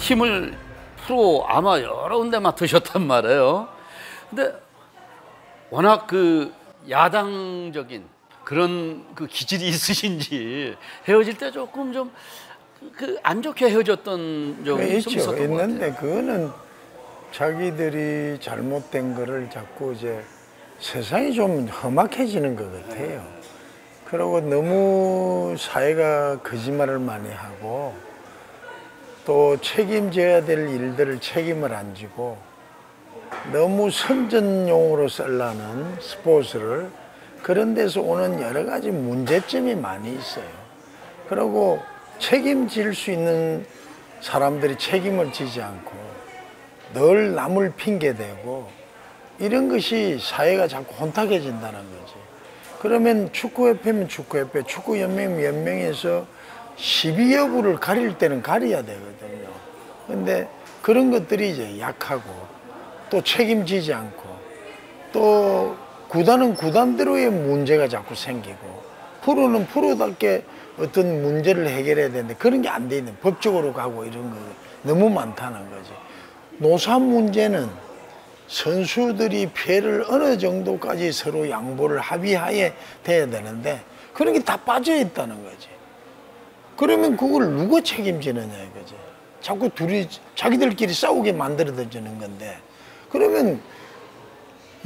팀을 프로 아마 여러 군데 맡으셨단 말이에요. 근데 워낙 그 야당적인 그런 그 기질이 있으신지 헤어질 때 조금 좀 그 안 좋게 헤어졌던 적이 좀 있었던 것 같아요. 있는데 그거는 자기들이 잘못된 거를 자꾸 이제 세상이 좀 험악해지는 것 같아요. 그리고 너무 사회가 거짓말을 많이 하고 또 책임져야 될 일들을 책임을 안 지고 너무 선전용으로 쓰려는 스포츠를 그런 데서 오는 여러 가지 문제점이 많이 있어요. 그리고 책임질 수 있는 사람들이 책임을 지지 않고 늘 남을 핑계대고 이런 것이 사회가 자꾸 혼탁해진다는 거지. 그러면 축구협회면 축구협회, 축구연맹이면 연맹에서 시비 여부를 가릴 때는 가려야 되거든요. 근데 그런 것들이 이제 약하고 또 책임지지 않고 또 구단은 구단대로의 문제가 자꾸 생기고 프로는 프로답게 어떤 문제를 해결해야 되는데 그런 게 안 돼 있는 법적으로 가고 이런 거 너무 많다는 거지. 노사 문제는 선수들이 피해를 어느 정도까지 서로 양보를 합의하에 돼야 되는데 그런 게 다 빠져 있다는 거지. 그러면 그걸 누가 책임지느냐 이거지. 자꾸 둘이 자기들끼리 싸우게 만들어지는 건데 그러면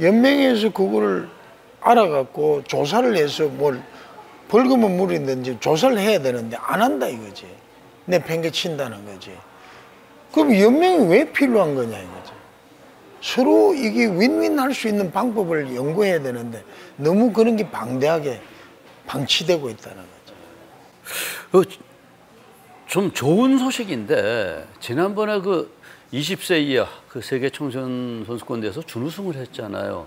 연맹에서 그거를 알아갖고 조사를 해서 뭘 벌금은 물이든지 조사를 해야 되는데 안 한다 이거지. 내팽개친다는 거지. 그럼 연맹이 왜 필요한 거냐 이거지. 서로 이게 윈윈 할 수 있는 방법을 연구해야 되는데 너무 그런 게 방대하게 방치되고 있다는 거죠. 좀 좋은 소식인데 지난번에 그 20세 이하 그 세계 청소년 선수권대회에서 준우승을 했잖아요.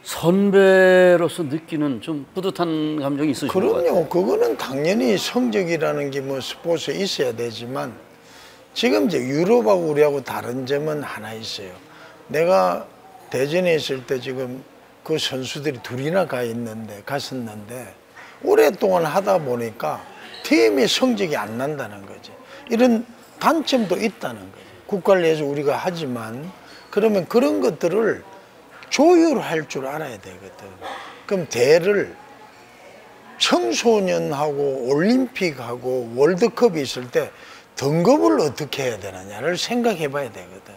선배로서 느끼는 좀 뿌듯한 감정이 있으신 것 같아요. 그럼요. 그거는 당연히 성적이라는 게 뭐 스포츠에 있어야 되지만 지금 이제 유럽하고 우리하고 다른 점은 하나 있어요. 내가 대전에 있을 때 지금 그 선수들이 둘이나 갔었는데 오랫동안 하다 보니까 팀의 성적이 안 난다는 거지. 이런 단점도 있다는 거지. 국가를 위해서 우리가 하지만 그러면 그런 것들을 조율할 줄 알아야 되거든. 그럼 대회를 청소년하고 올림픽하고 월드컵이 있을 때 등급을 어떻게 해야 되느냐를 생각해 봐야 되거든.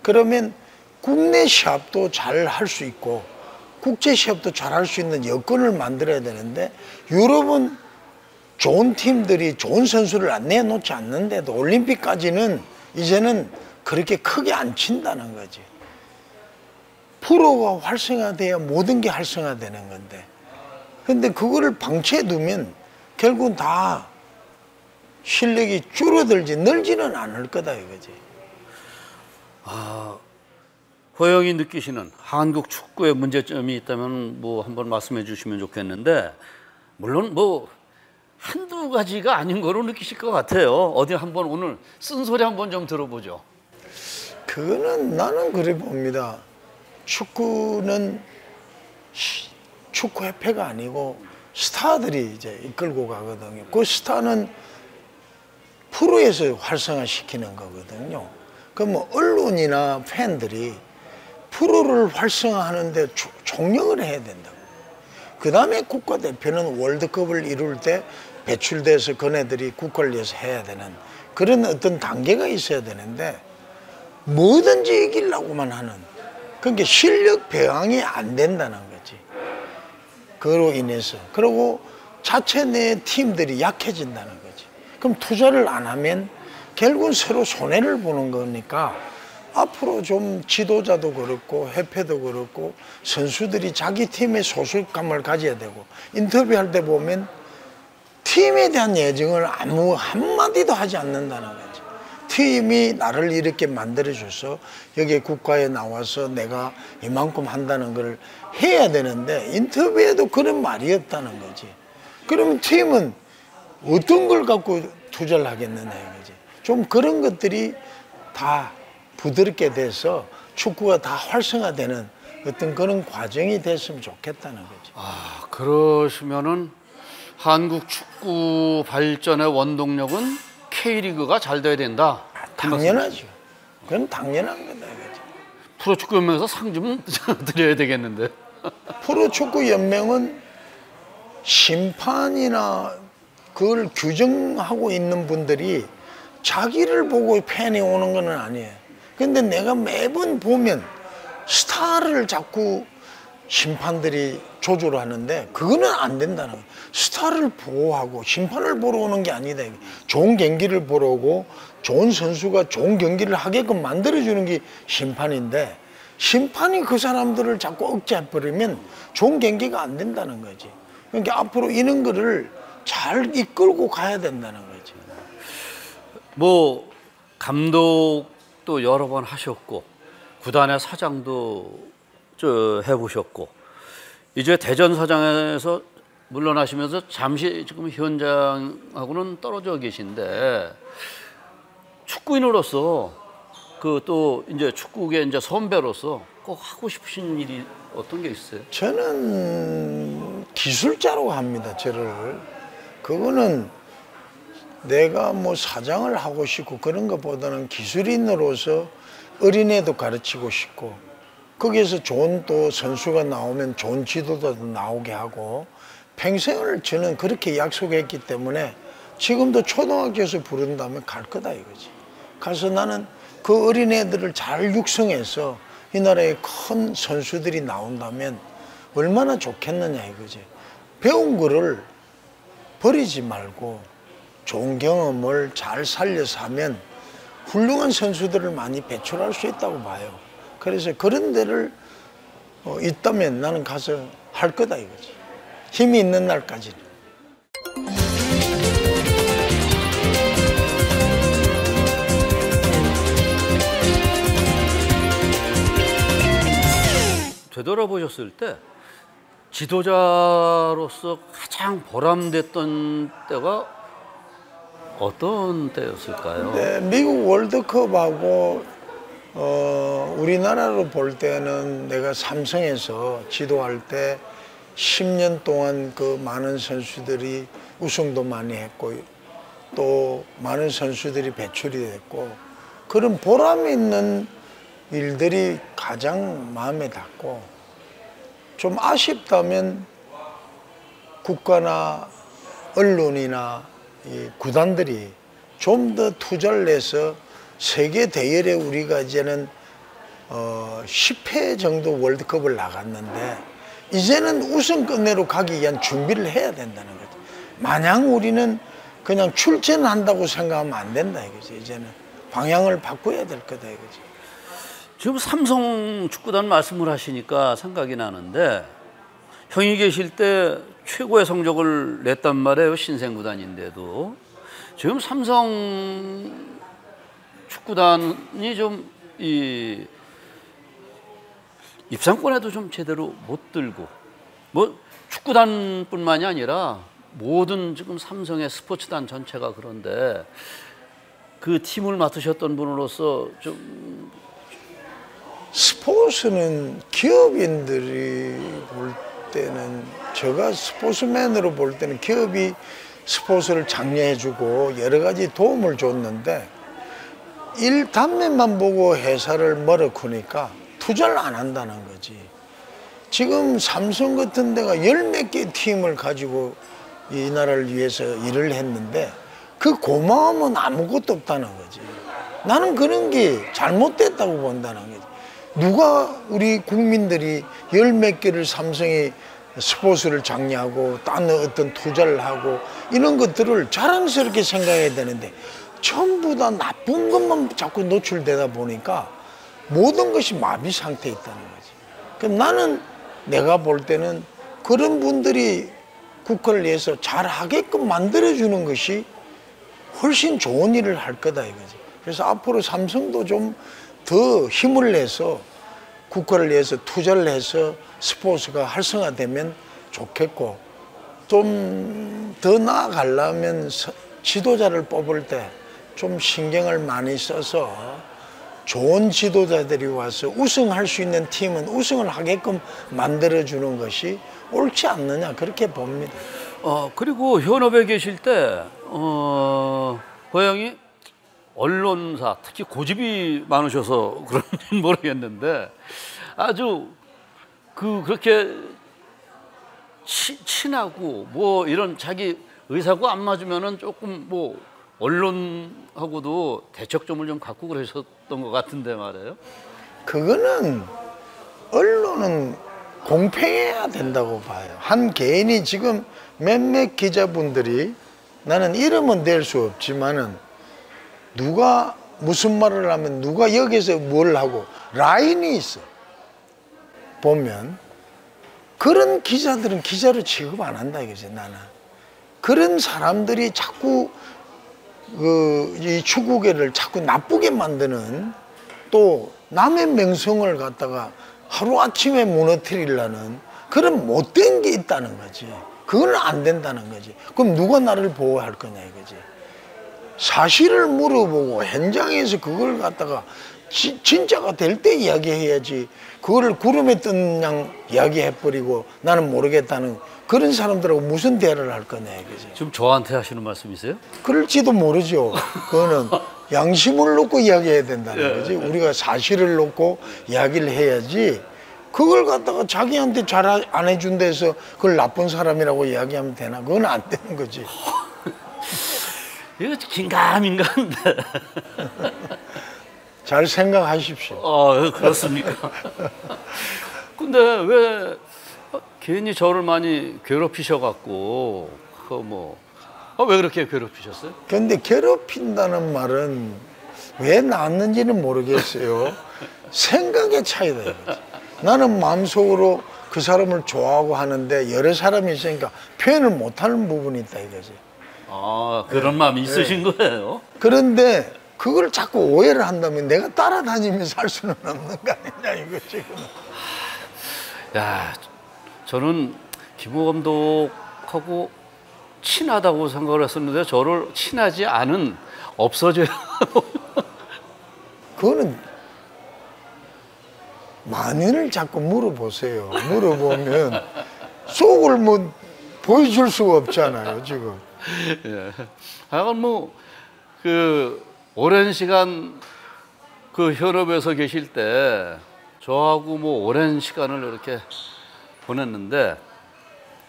그러면 국내 시합도 잘 할 수 있고 국제 시합도 잘 할 수 있는 여건을 만들어야 되는데 유럽은 좋은 팀들이 좋은 선수를 안 내놓지 않는데도 올림픽까지는 이제는 그렇게 크게 안 친다는 거지. 프로가 활성화돼야 모든 게 활성화되는 건데 근데 그거를 방치해 두면 결국은 다 실력이 줄어들지 늘지는 않을 거다 이거지. 호영이 느끼시는 한국 축구의 문제점이 있다면 뭐 한번 말씀해 주시면 좋겠는데 물론 뭐 한두 가지가 아닌 거로 느끼실 것 같아요. 어디 한번 오늘 쓴소리 한번 좀 들어보죠. 그거는 나는 그래 봅니다. 축구는 축구협회가 아니고 스타들이 이제 이끌고 가거든요. 그 스타는 프로에서 활성화시키는 거거든요. 그럼 뭐 언론이나 팬들이 프로를 활성화하는데 총력을 해야 된다고. 그 다음에 국가대표는 월드컵을 이룰 때 배출돼서 그네들이 국가를 위해서 해야 되는 그런 어떤 단계가 있어야 되는데 뭐든지 이기려고만 하는 그러니까 실력 배양이 안 된다는 거지. 그로 인해서. 그리고 자체 내 팀들이 약해진다는 거지. 그럼 투자를 안 하면 결국은 서로 손해를 보는 거니까 앞으로 좀 지도자도 그렇고 협회도 그렇고 선수들이 자기 팀의 소속감을 가져야 되고 인터뷰할 때 보면 팀에 대한 애정을 아무 한마디도 하지 않는다는 거지. 팀이 나를 이렇게 만들어줘서 여기 국가에 나와서 내가 이만큼 한다는 걸 해야 되는데 인터뷰에도 그런 말이 없다는 거지. 그러면 팀은 어떤 걸 갖고 투자를 하겠느냐 이거지. 좀 그런 것들이 다 부드럽게 돼서 축구가 다 활성화되는 어떤 그런 과정이 됐으면 좋겠다는 거지. 그러시면은 한국 축구 발전의 원동력은 K리그가 잘 돼야 된다. 당연하죠. 그건 당연한 거다 이거지. 프로축구연맹에서 상 좀 드려야 되겠는데. 프로축구연맹은 심판이나 그걸 규정하고 있는 분들이 자기를 보고 팬이 오는 건 아니에요. 근데 내가 매번 보면 스타를 자꾸 심판들이 조절을 하는데 그거는 안 된다는 거예요. 스타를 보호하고 심판을 보러 오는 게 아니다. 좋은 경기를 보러 오고 좋은 선수가 좋은 경기를 하게끔 만들어주는 게 심판인데 심판이 그 사람들을 자꾸 억제해버리면 좋은 경기가 안 된다는 거지. 그러니까 앞으로 이런 거를 잘 이끌고 가야 된다는 거지. 뭐 감독도 여러 번 하셨고 구단의 사장도 해보셨고 이제 대전 사장에서 물러나시면서 잠시 지금 현장하고는 떨어져 계신데 축구인으로서 그 또 이제 축구계 이제 선배로서 꼭 하고 싶으신 일이 어떤 게 있어요? 저는 기술자로 합니다. 저를 그거는 내가 뭐 사장을 하고 싶고 그런 것보다는 기술인으로서 어린애도 가르치고 싶고 거기에서 좋은 또 선수가 나오면 좋은 지도자도 나오게 하고 평생을 저는 그렇게 약속했기 때문에 지금도 초등학교에서 부른다면 갈 거다 이거지. 가서 나는 그 어린애들을 잘 육성해서 이 나라에 큰 선수들이 나온다면 얼마나 좋겠느냐 이거지. 배운 거를 버리지 말고 좋은 경험을 잘 살려서 하면 훌륭한 선수들을 많이 배출할 수 있다고 봐요. 그래서 그런 데를 있다면 나는 가서 할 거다 이거지. 힘이 있는 날까지는. 되돌아보셨을 때 지도자로서 가장 보람됐던 때가 어떤 때였을까요? 네, 미국 월드컵하고 우리나라로 볼 때는 내가 삼성에서 지도할 때 10년 동안 그 많은 선수들이 우승도 많이 했고 또 많은 선수들이 배출이 됐고 그런 보람 있는 일들이 가장 마음에 닿고 좀 아쉽다면 국가나 언론이나 이 구단들이 좀 더 투자를 해서 세계 대열에 우리가 이제는 10회 정도 월드컵을 나갔는데 이제는 우승권으로 가기 위한 준비를 해야 된다는 거죠. 마냥 우리는 그냥 출전한다고 생각하면 안 된다 이거지. 이제는 방향을 바꿔야 될 거다 이거지. 지금 삼성 축구단 말씀을 하시니까 생각이 나는데 형이 계실 때 최고의 성적을 냈단 말이에요. 신생구단인데도 지금 삼성 축구단이 좀 입상권에도 좀 제대로 못 들고 뭐 축구단뿐만이 아니라 모든 지금 삼성의 스포츠단 전체가 그런데 그 팀을 맡으셨던 분으로서 좀 스포츠는 기업인들이 볼 때는 제가 스포츠맨으로 볼 때는 기업이 스포츠를 장려해주고 여러 가지 도움을 줬는데 일 단면만 보고 회사를 멀어쿠니까 투자를 안 한다는 거지. 지금 삼성 같은 데가 열 몇 개 팀을 가지고 이 나라를 위해서 일을 했는데 그 고마움은 아무것도 없다는 거지. 나는 그런 게 잘못됐다고 본다는 거지. 누가 우리 국민들이 열 몇 개를 삼성이 스포츠를 장려하고 딴 어떤 투자를 하고 이런 것들을 자랑스럽게 생각해야 되는데 전부 다 나쁜 것만 자꾸 노출되다 보니까 모든 것이 마비 상태에 있다는 거지. 그럼 나는 내가 볼 때는 그런 분들이 국가를 위해서 잘하게끔 만들어주는 것이 훨씬 좋은 일을 할 거다 이거지. 그래서 앞으로 삼성도 좀 더 힘을 내서 국가를 위해서 투자를 해서 스포츠가 활성화되면 좋겠고 좀 더 나아가려면 지도자를 뽑을 때 좀 신경을 많이 써서 좋은 지도자들이 와서 우승할 수 있는 팀은 우승을 하게끔 만들어주는 것이 옳지 않느냐 그렇게 봅니다. 그리고 현업에 계실 때 고향이 언론사 특히 고집이 많으셔서 그런지 모르겠는데 아주 그렇게 친하고 뭐 이런 자기 의사고 안 맞으면은 조금 뭐 언론하고도 대척점을 좀 갖고 그러셨던 것 같은데 말이에요. 그거는 언론은 공평해야 된다고 봐요. 한 개인이 지금 몇몇 기자분들이 나는 이름은 댈 수 없지만은 누가 무슨 말을 하면 누가 여기서 뭘 하고 라인이 있어. 보면 그런 기자들은 기자로 취급 안 한다 이거지 나는. 그런 사람들이 자꾸 이 축구계를 자꾸 나쁘게 만드는 또 남의 명성을 갖다가 하루아침에 무너뜨리려는 그런 못된 게 있다는 거지. 그건 안 된다는 거지. 그럼 누가 나를 보호할 거냐 이거지. 사실을 물어보고 현장에서 그걸 갖다가 진짜가 될 때 이야기해야지. 그거를 구름에 뜬 양 이야기해버리고 나는 모르겠다는 그런 사람들하고 무슨 대화를 할 거냐 이거지. 지금 저한테 하시는 말씀이세요? 그럴지도 모르죠. 그거는 양심을 놓고 이야기해야 된다는 거지. 우리가 사실을 놓고 이야기를 해야지. 그걸 갖다가 자기한테 잘 안 해준 데서 그걸 나쁜 사람이라고 이야기하면 되나? 그건 안 되는 거지. 이거 긴가민가한데. 잘 생각하십시오. 그렇습니까? 근데 왜 괜히 저를 많이 괴롭히셔갖고 왜 그렇게 괴롭히셨어요? 근데 괴롭힌다는 말은 왜 나왔는지는 모르겠어요. 생각의 차이다 이거지. 나는 마음속으로 그 사람을 좋아하고 하는데 여러 사람이 있으니까 표현을 못하는 부분이 있다 이거지. 그런 마음이 있으신 거예요? 그런데 그걸 자꾸 오해를 한다면 내가 따라다니면서 할 수는 없는 거 아니냐 이거지. 야, 저는 김호 감독하고 친하다고 생각을 했었는데 저를 친하지 않은 없어져야 그거는 만연을 자꾸 물어보세요. 물어보면 속을 뭐 보여줄 수가 없잖아요 지금. 예. 하여간 오랜 시간 그 현업에서 계실 때 저하고 오랜 시간을 이렇게 보냈는데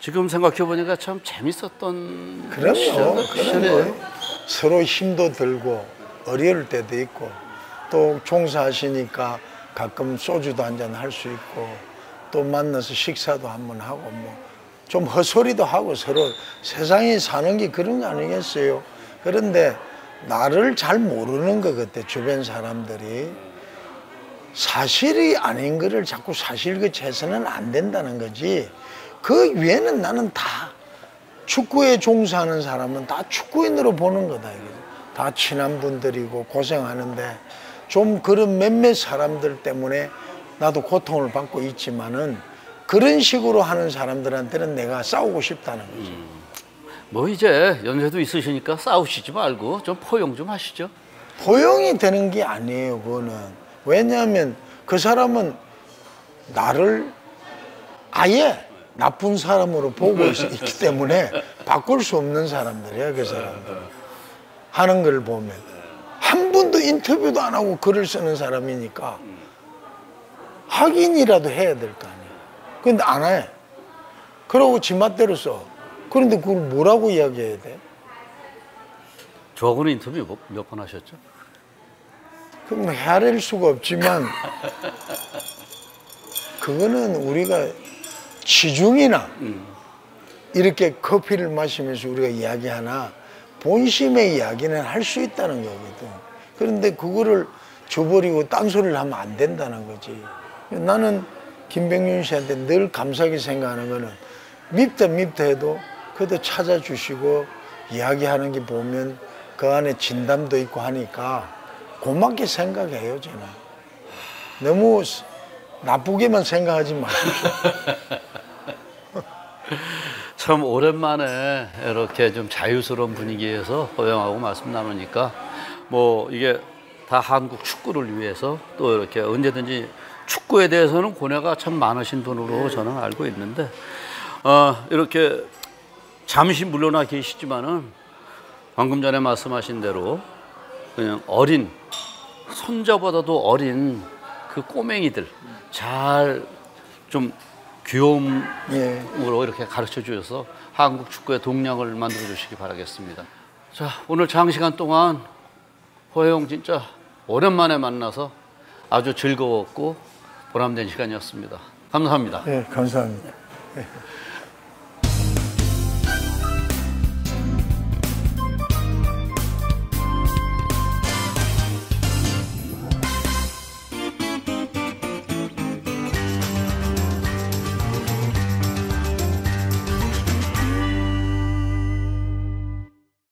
지금 생각해 보니까 참 재밌었던 그럼요. 서로 힘도 들고 어려울 때도 있고 또 종사하시니까 가끔 소주도 한잔 할 수 있고 또 만나서 식사도 한번 하고 좀 헛소리도 하고 서로 세상에 사는 게 그런 거 아니겠어요? 그런데 나를 잘 모르는 것 같아. 주변 사람들이 사실이 아닌 거를 자꾸 사실같이 해서는 안 된다는 거지. 그 위에는 나는 다 축구에 종사하는 사람은 다 축구인으로 보는 거다. 다 친한 분들이고 고생하는데 좀 그런 몇몇 사람들 때문에 나도 고통을 받고 있지만은 그런 식으로 하는 사람들한테는 내가 싸우고 싶다는 거지. 이제 연세도 있으시니까 싸우시지 말고 좀 포용 좀 하시죠. 포용이 되는 게 아니에요. 그거는. 왜냐하면 그 사람은 나를 아예 나쁜 사람으로 보고 있기 때문에 바꿀 수 없는 사람들이야. 그 사람들 하는 걸 보면 한 번도 인터뷰도 안 하고 글을 쓰는 사람이니까 확인이라도 해야 될 거 아니야. 근데 안 해. 그러고 지 맛대로 써. 그런데 그걸 뭐라고 이야기해야 돼? 저하고는 인터뷰 몇 번 하셨죠? 그럼 헤아릴 수가 없지만 그거는 우리가 시중이나 이렇게 커피를 마시면서 우리가 이야기하나 본심의 이야기는 할 수 있다는 거거든. 그런데 그거를 줘버리고 딴소리를 하면 안 된다는 거지. 나는 김병윤 씨한테 늘 감사하게 생각하는 거는 밉다 해도 그래도 찾아주시고 이야기하는 게 보면 그 안에 진담도 있고 하니까 고맙게 생각해요. 저는 너무 나쁘게만 생각하지 마십시오. 참 오랜만에 이렇게 좀 자유스러운 분위기에서 호영하고 말씀 나누니까 이게 다 한국 축구를 위해서 또 이렇게 언제든지 축구에 대해서는 고뇌가 참 많으신 분으로 저는 알고 있는데 이렇게 잠시 물러나 계시지만은 방금 전에 말씀하신 대로 그냥 어린 손자보다도 어린 그 꼬맹이들 잘 좀 귀여움으로 예. 이렇게 가르쳐 주셔서 한국 축구의 동력을 만들어 주시기 바라겠습니다. 자, 오늘 장시간 동안 호영 진짜 오랜만에 만나서 아주 즐거웠고 보람된 시간이었습니다. 감사합니다. 예, 감사합니다. 예.